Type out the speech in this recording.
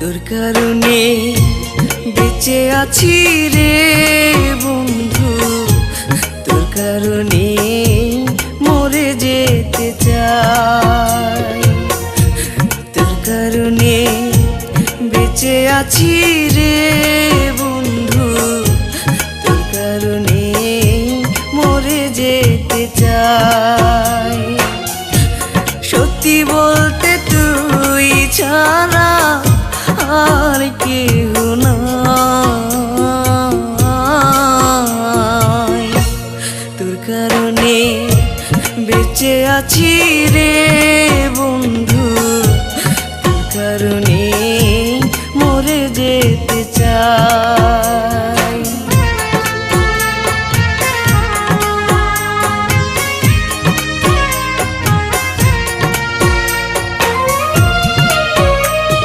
তোর কারণে বেঁচে আছি রে বন্ধু, তোর কারণে মরে যেতে চাই। তোর কারণে বেঁচে আছি রে বন্ধু, তোর কারণে মরে যেতে চাই। সত্যি বলতে তুই ছাড়া আর কেউ নাই। তোর কারণে বেঁচে আছি রে বন্ধু, তোর কারণে মরে যেতে চাই।